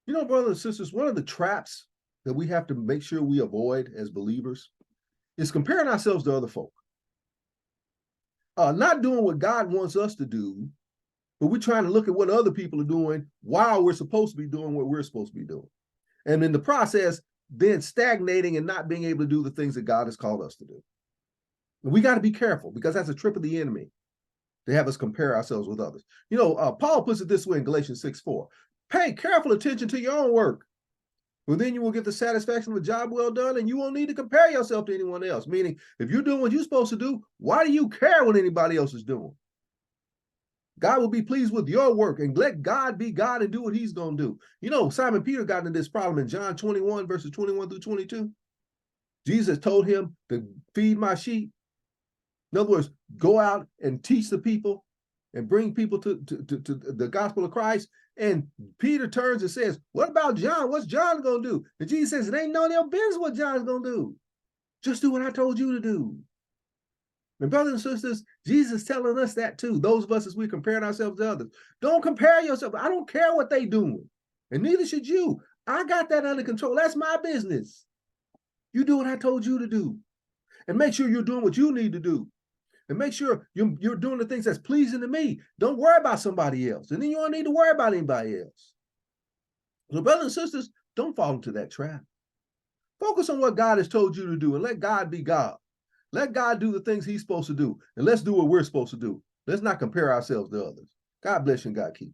You know, brothers and sisters, one of the traps that we have to make sure we avoid as believers is comparing ourselves to other folk. Not doing what God wants us to do, but we're trying to look at what other people are doing while we're supposed to be doing what we're supposed to be doing. And in the process, then stagnating and not being able to do the things that God has called us to do. And we got to be careful because that's a trick of the enemy to have us compare ourselves with others. You know, Paul puts it this way in Galatians 6:4. Pay careful attention to your own work. Well, then you will get the satisfaction of a job well done, and you won't need to compare yourself to anyone else. Meaning, if you're doing what you're supposed to do, why do you care what anybody else is doing? God will be pleased with your work, and let God be God and do what he's going to do. You know, Simon Peter got into this problem in John 21, verses 21 through 22. Jesus told him to feed my sheep. In other words, go out and teach the people and bring people to the gospel of Christ. And Peter turns and says, what about John? What's John going to do? And Jesus says, it ain't none of your business what John's going to do. Just do what I told you to do. And brothers and sisters, Jesus is telling us that too. Those of us as we're comparing ourselves to others. Don't compare yourself. I don't care what they're doing. And neither should you. I got that under control. That's my business. You do what I told you to do. And make sure you're doing what you need to do. And make sure you're doing the things that's pleasing to me. Don't worry about somebody else. And then you don't need to worry about anybody else. So brothers and sisters, don't fall into that trap. Focus on what God has told you to do and let God be God. Let God do the things he's supposed to do. And let's do what we're supposed to do. Let's not compare ourselves to others. God bless you and God keep you.